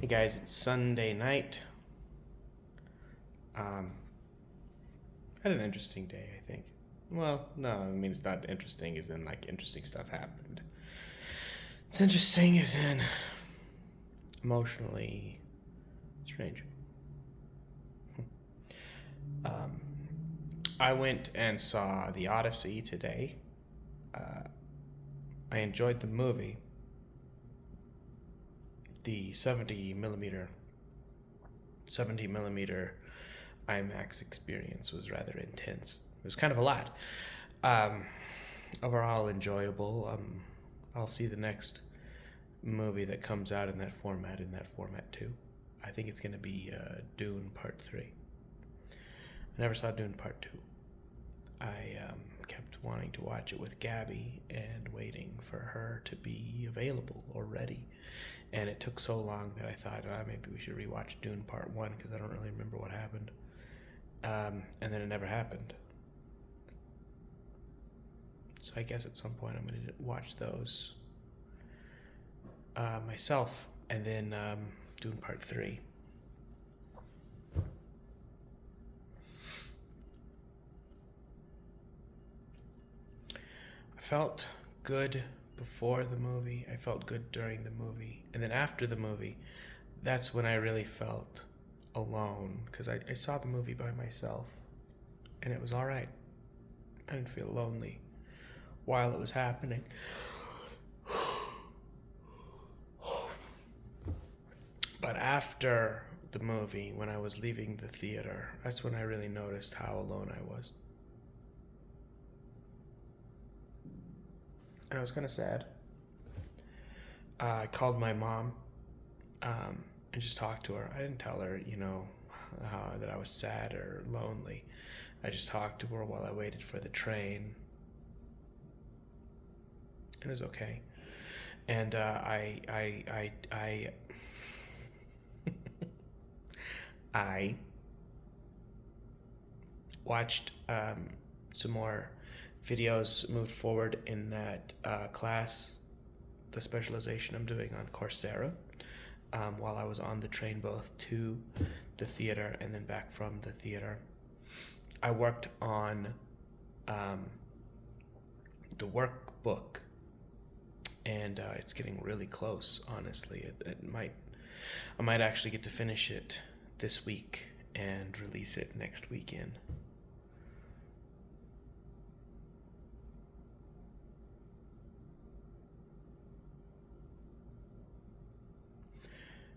Hey guys, it's Sunday night. Um, Had an interesting day, I think. Well, no, I mean it's not interesting as in like interesting stuff happened. It's interesting as in emotionally strange. Um, I went and saw The Odyssey today. Uh, I enjoyed the movie. The 70 millimeter IMAX experience was rather intense. It was kind of a lot. Um, Overall enjoyable. I'll see the next movie that comes out in that format too. I think it's gonna be Dune Part 3. I never saw Dune Part 2. I kept wanting to watch it with Gabby and waiting for her to be available or ready. And it took so long that I thought maybe we should rewatch Dune Part 1 because I don't really remember what happened. And then it never happened. So I guess at some point I'm going to watch those myself and then Dune Part 3. I felt good before the movie. I felt good during the movie. And then after the movie, that's when I really felt alone because I saw the movie by myself and it was all right. I didn't feel lonely while it was happening. But after the movie, when I was leaving the theater, that's when I really noticed how alone I was. And I was kind of sad. I called my mom and just talked to her. I didn't tell her, that I was sad or lonely. I just talked to her while I waited for the train. It was okay. And I watched some more videos moved forward in that class, the specialization I'm doing on Coursera, while I was on the train both to the theater and then back from the theater. I worked on the workbook, and it's getting really close. Honestly, I might actually get to finish it this week and release it next weekend.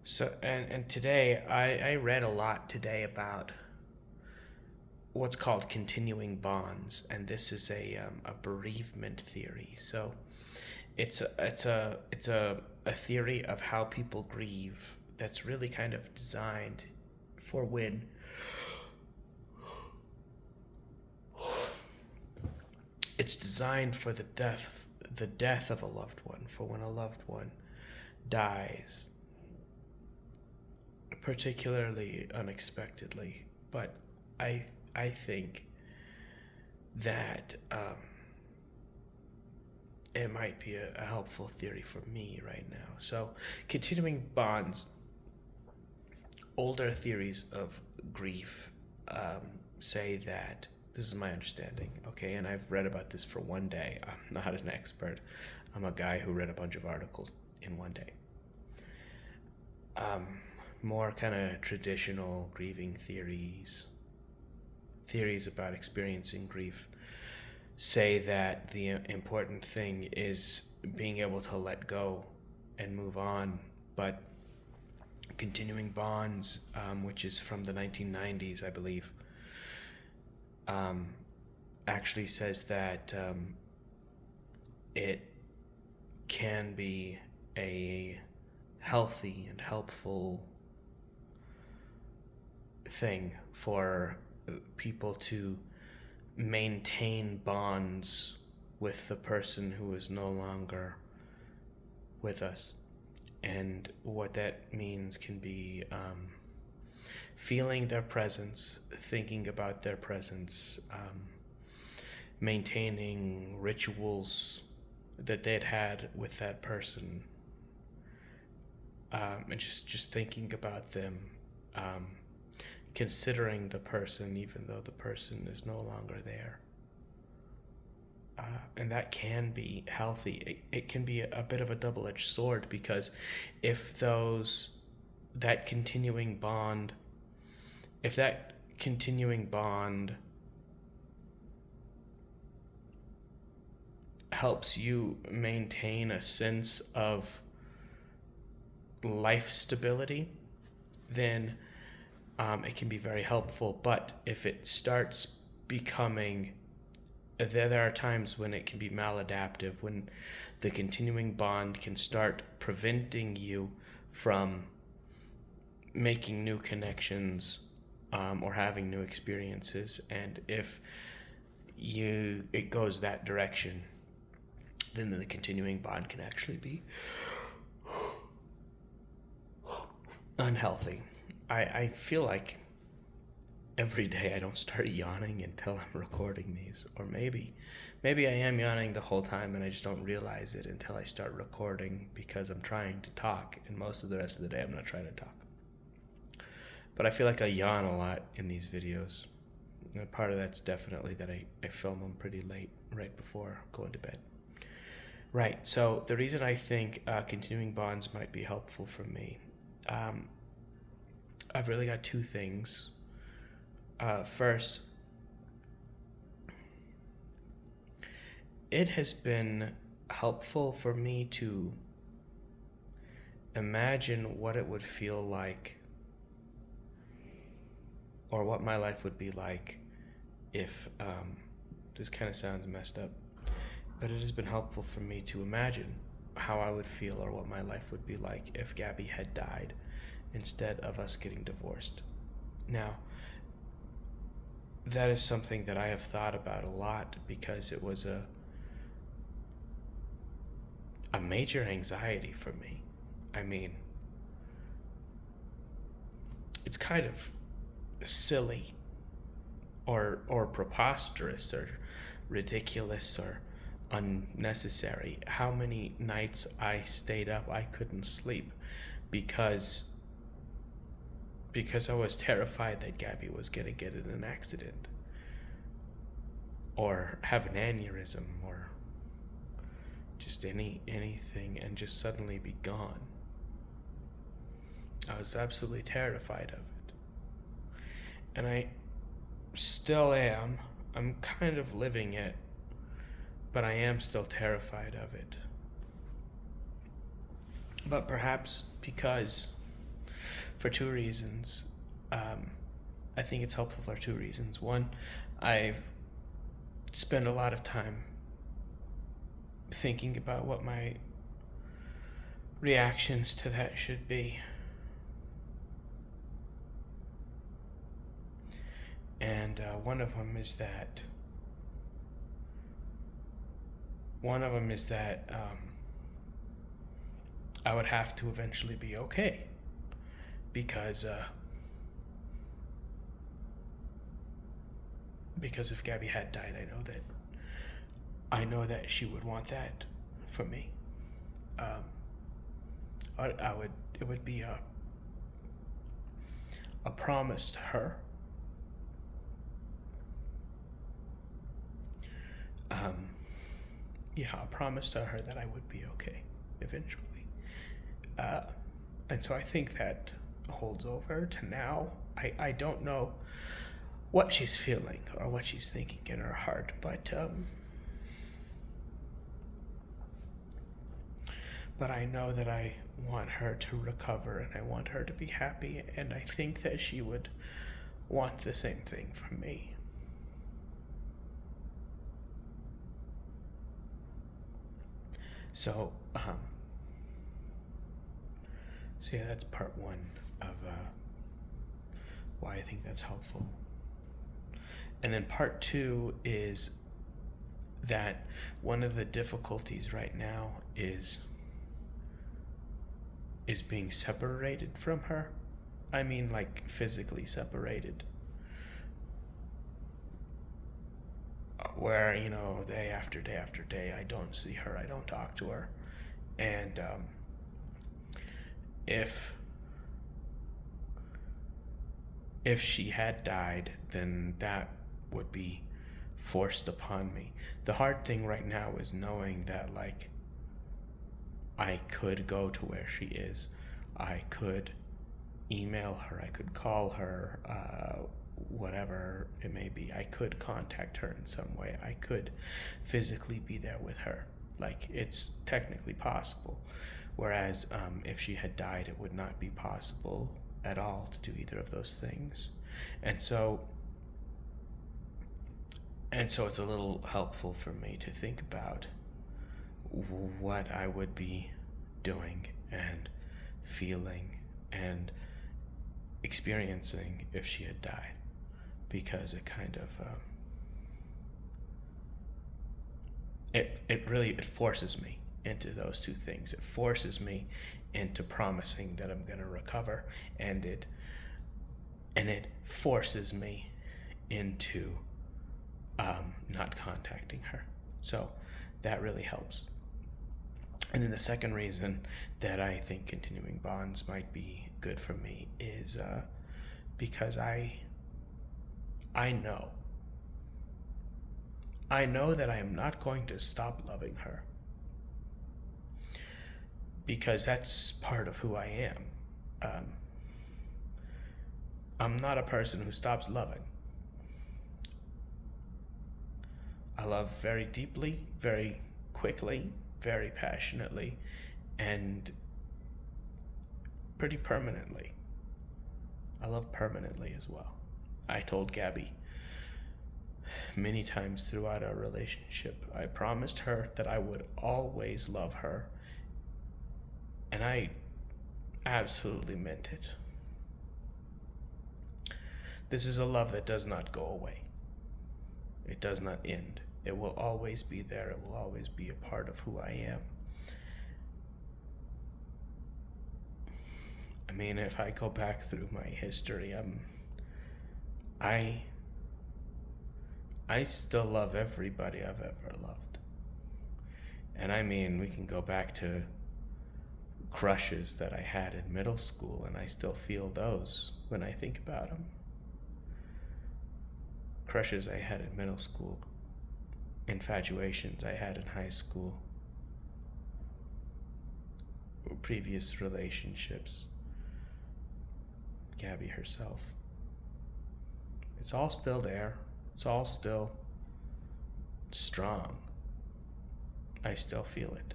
So and today I read a lot today about what's called continuing bonds, and this is a bereavement theory. So it's a theory of how people grieve that's really kind of designed for when it's designed for the death of a loved one, for when a loved one dies, particularly unexpectedly. But I think that it might be a helpful theory for me right now. So, continuing bonds, older theories of grief say that this is my understanding, okay, and I've read about this for one day. I'm not an expert. I'm a guy who read a bunch of articles in one day. Um, More kind of traditional grieving theories about experiencing grief say that the important thing is being able to let go and move on. But continuing bonds, which is from the 1990s, I believe, um, actually says that it can be a healthy and helpful thing for people to maintain bonds with the person who is no longer with us. And what that means can be feeling their presence, thinking about their presence, maintaining rituals that they'd had with that person, and just thinking about them, um, considering the person even though the person is no longer there. And that can be healthy. It can be a bit of a double-edged sword, because if that continuing bond, if that continuing bond helps you maintain a sense of life stability, then it can be very helpful. But if it starts becoming, there are times when it can be maladaptive, when the continuing bond can start preventing you from making new connections, or having new experiences. And if it goes that direction, then the continuing bond can actually be unhealthy. I feel like every day I don't start yawning until I'm recording these. Or maybe I am yawning the whole time and I just don't realize it until I start recording, because I'm trying to talk, and most of the rest of the day I'm not trying to talk. But I feel like I yawn a lot in these videos. And part of that's definitely that I film them pretty late, right before going to bed. Right, so the reason I think continuing bonds might be helpful for me, I've really got two things. First, it has been helpful for me to imagine what it would feel like, or what my life would be like if, this kind of sounds messed up, but it has been helpful for me to imagine how I would feel, or what my life would be like, if Gabby had died instead of us getting divorced. Now, that is something that I have thought about a lot, because it was a major anxiety for me. I mean, it's kind of silly or preposterous or ridiculous or unnecessary how many nights I stayed up, I couldn't sleep, because I was terrified that Gabby was going to get in an accident, or have an aneurysm, or just anything, and just suddenly be gone. I was absolutely terrified of it. And I still am. I'm kind of living it, but I am still terrified of it. But perhaps because, for two reasons. I think it's helpful for two reasons. One, I've spent a lot of time thinking about what my reactions to that should be. And one of them is that I would have to eventually be okay, because if Gabby had died, I know that she would want that for me. It would be a promise to her. A promise to her that I would be okay eventually. And so I think that holds over to now. I don't know what she's feeling or what she's thinking in her heart, but I know that I want her to recover, and I want her to be happy, and I think that she would want the same thing from me. So, yeah, that's part one of why I think that's helpful. And then part two is that one of the difficulties right now is being separated from her. I mean, like, physically separated. Where, day after day after day, I don't see her, I don't talk to her. And if she had died, then that would be forced upon me. The hard thing right now is knowing that, like, I could go to where she is. I could email her. I could call her, whatever it may be. I could contact her in some way. I could physically be there with her. Like, it's technically possible. Whereas if she had died, it would not be possible at all to do either of those things. And so it's a little helpful for me to think about what I would be doing and feeling and experiencing if she had died, because it kind of it forces me into those two things. It forces me into promising that I'm going to recover, and it forces me into not contacting her. So that really helps. And then the second reason that I think continuing bonds might be good for me is because I know that I am not going to stop loving her, because that's part of who I am. I'm not a person who stops loving. I love very deeply, very quickly, very passionately, and pretty permanently. I love permanently as well. I told Gabby many times throughout our relationship, I promised her that I would always love her, and I absolutely meant it. This is a love that does not go away. It does not end. It will always be there. It will always be a part of who I am. I mean, if I go back through my history, I still love everybody I've ever loved. And I mean, we can go back to crushes that I had in middle school, and I still feel those when I think about them. Crushes I had in middle school, infatuations I had in high school, previous relationships, Gabby herself. It's all still there. It's all still strong. I still feel it.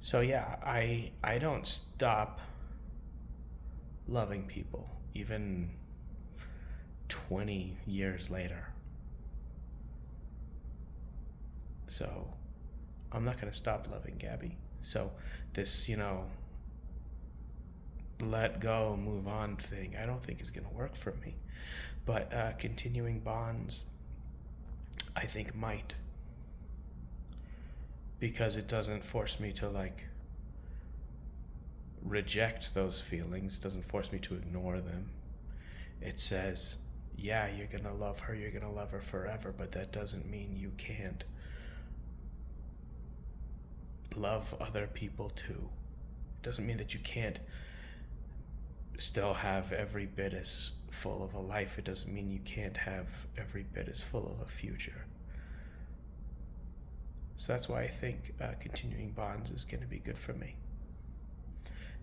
So yeah, I don't stop loving people even 20 years later. So I'm not going to stop loving Gabby. So this, let go, move on thing, I don't think is going to work for me. But continuing bonds, I think might. Because it doesn't force me to, like, reject those feelings, doesn't force me to ignore them. It says, yeah, you're going to love her, you're going to love her forever, but that doesn't mean you can't love other people too. It doesn't mean that you can't still have every bit as full of a life. It doesn't mean you can't have every bit as full of a future. So that's why I think continuing bonds is going to be good for me.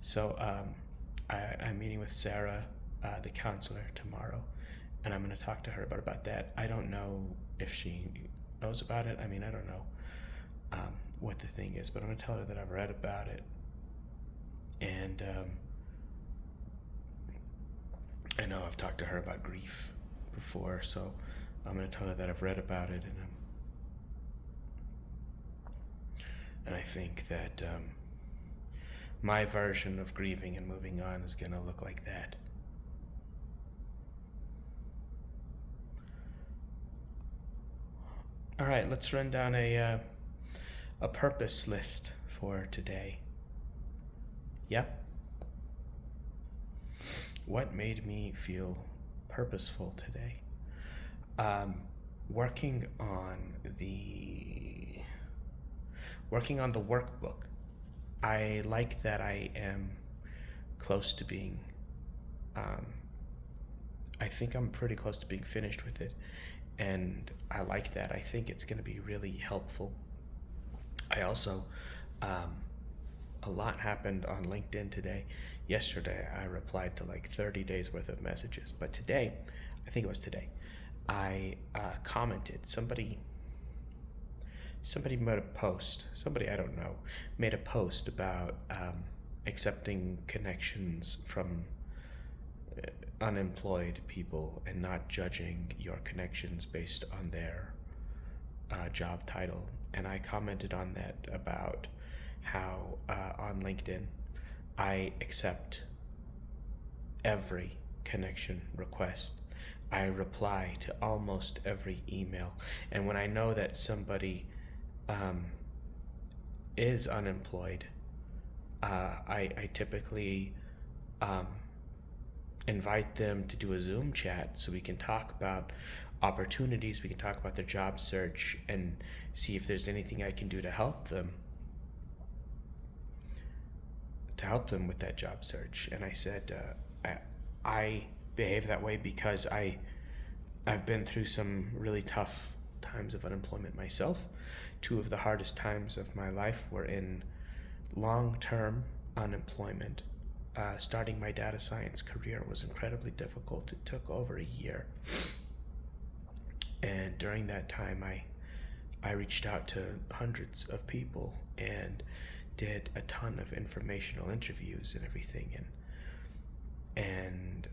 So I'm meeting with Sarah, the counselor, tomorrow, and I'm going to talk to her about that. I don't know if she knows about it. I mean, I don't know what the thing is, but I'm going to tell her that I've read about it, and I know I've talked to her about grief before, so I'm going to tell her that I've read about it, and I think that my version of grieving and moving on is going to look like that. All right, let's run down a purpose list for today. Yep. What made me feel purposeful today? Working on the Working on the workbook, I like that I am close to being, um, I think I'm pretty close to being finished with it. And I like that. I think it's going to be really helpful. I also, um, a lot happened on LinkedIn today. Yesterday, I replied to like 30 days worth of messages. But today, I think it was today, I commented. Somebody made a post. Somebody I don't know made a post about accepting connections from unemployed people and not judging your connections based on their job title. And I commented on that about how on LinkedIn I accept every connection request. I reply to almost every email. And when I know that somebody um, is unemployed, I typically um, invite them to do a Zoom chat so we can talk about opportunities, we can talk about their job search, and see if there's anything I can do to help them with that job search. And I said, I behave that way because I've been through some really tough times of unemployment myself. Two of the hardest times of my life were in long-term unemployment. Starting my data science career was incredibly difficult. It took over a year. And during that time, I reached out to hundreds of people and did a ton of informational interviews and everything. And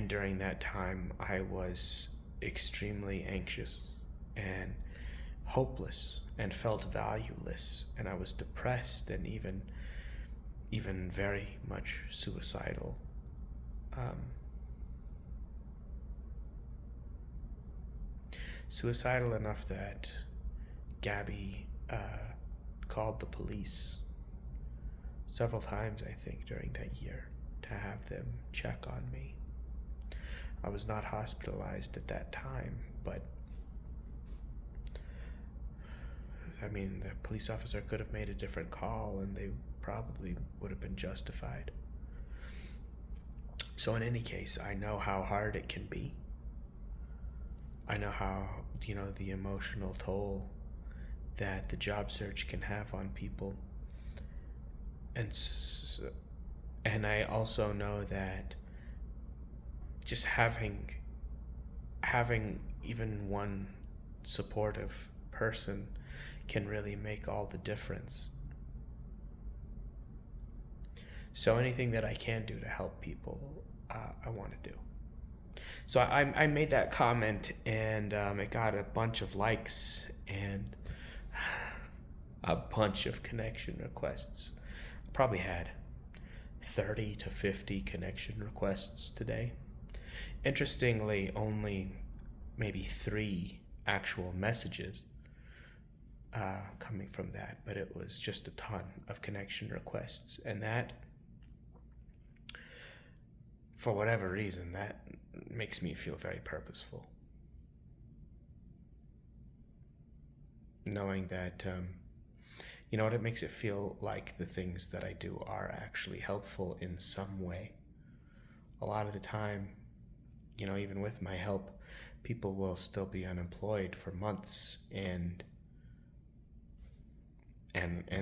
during that time, I was extremely anxious and hopeless and felt valueless, and I was depressed and even very much suicidal. Um, Suicidal enough that Gabby called the police several times, I think, during that year to have them check on me. I was not hospitalized at that time, but I mean, the police officer could have made a different call and they probably would have been justified. So in any case, I know how hard it can be. I know how, the emotional toll that the job search can have on people. And I also know that just having even one supportive person can really make all the difference. So anything that I can do to help people, I want to do. So I made that comment, and it got a bunch of likes and a bunch of connection requests. I probably had 30 to 50 connection requests today. Interestingly, only maybe 3 actual messages coming from that, but it was just a ton of connection requests. And that, for whatever reason, that makes me feel very purposeful. Knowing that, it makes it feel like the things that I do are actually helpful in some way. A lot of the time, even with my help, people will still be unemployed for months, and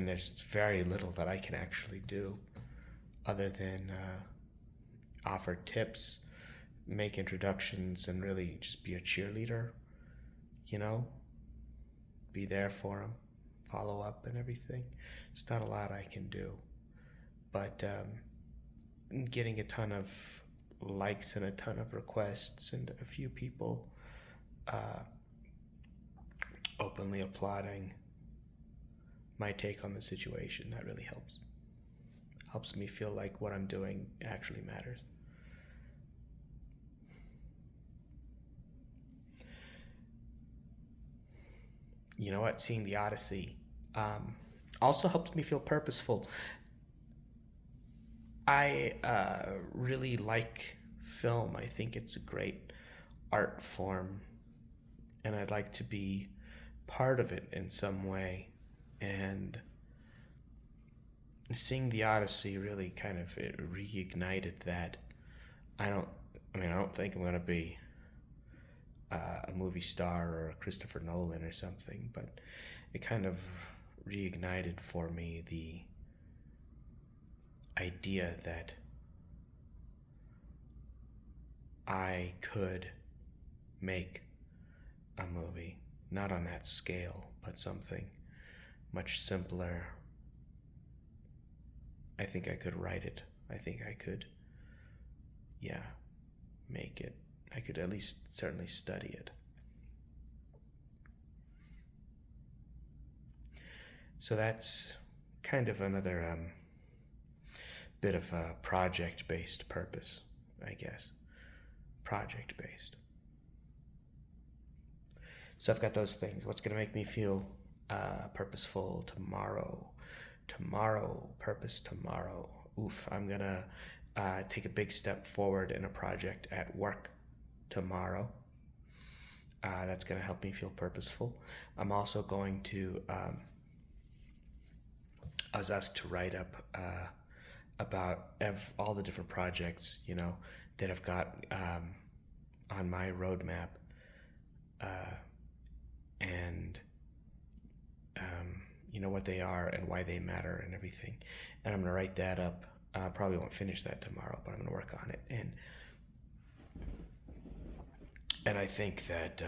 there's very little that I can actually do other than offer tips, make introductions, and really just be a cheerleader, be there for them, follow up and everything. It's not a lot I can do, but getting a ton of likes and a ton of requests and a few people openly applauding my take on the situation, that really helps me feel like what I'm doing actually matters. You know what? Seeing the Odyssey also helped me feel purposeful. I really like film. I think it's a great art form, and I'd like to be part of it in some way. And seeing the Odyssey really kind of it reignited that. I don't, I don't think I'm gonna be a movie star or a Christopher Nolan or something, but it kind of reignited for me the idea that I could make a movie, not on that scale, but something much simpler. I think I could write it. I think I could, yeah, make it. I could at least certainly study it. So that's kind of another bit of a project based purpose, I guess. Project based. So I've got those things. What's going to make me feel purposeful tomorrow? Tomorrow, purpose tomorrow. Oof, I'm going to take a big step forward in a project at work tomorrow. That's going to help me feel purposeful. I'm also going to, I was asked to write up about all the different projects, that I've got on my roadmap. And what they are and why they matter and everything. And I'm going to write that up. Probably won't finish that tomorrow, but I'm going to work on it. And I think that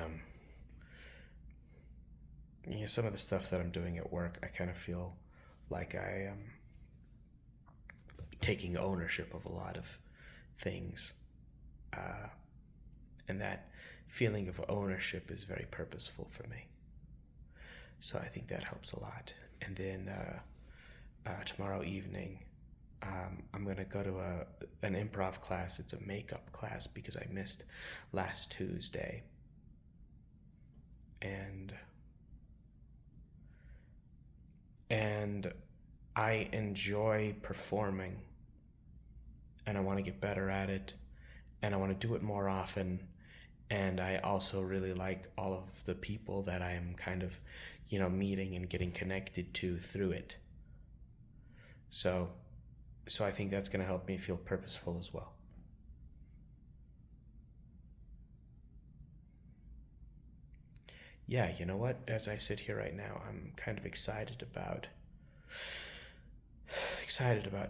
some of the stuff that I'm doing at work, I kind of feel like I am taking ownership of a lot of things. And that feeling of ownership is very purposeful for me. So I think that helps a lot. And then tomorrow evening, I'm going to go to an improv class. It's a makeup class because I missed last Tuesday. And I enjoy performing, and I want to get better at it, and I want to do it more often. And I also really like all of the people that I am kind of, meeting and getting connected to through it. So I think that's going to help me feel purposeful as well. Yeah, you know what? As I sit here right now, I'm kind of excited about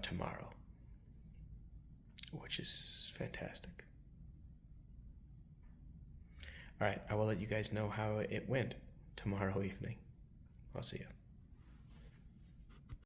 tomorrow, which is fantastic. All right, I will let you guys know how it went tomorrow evening. I'll see you.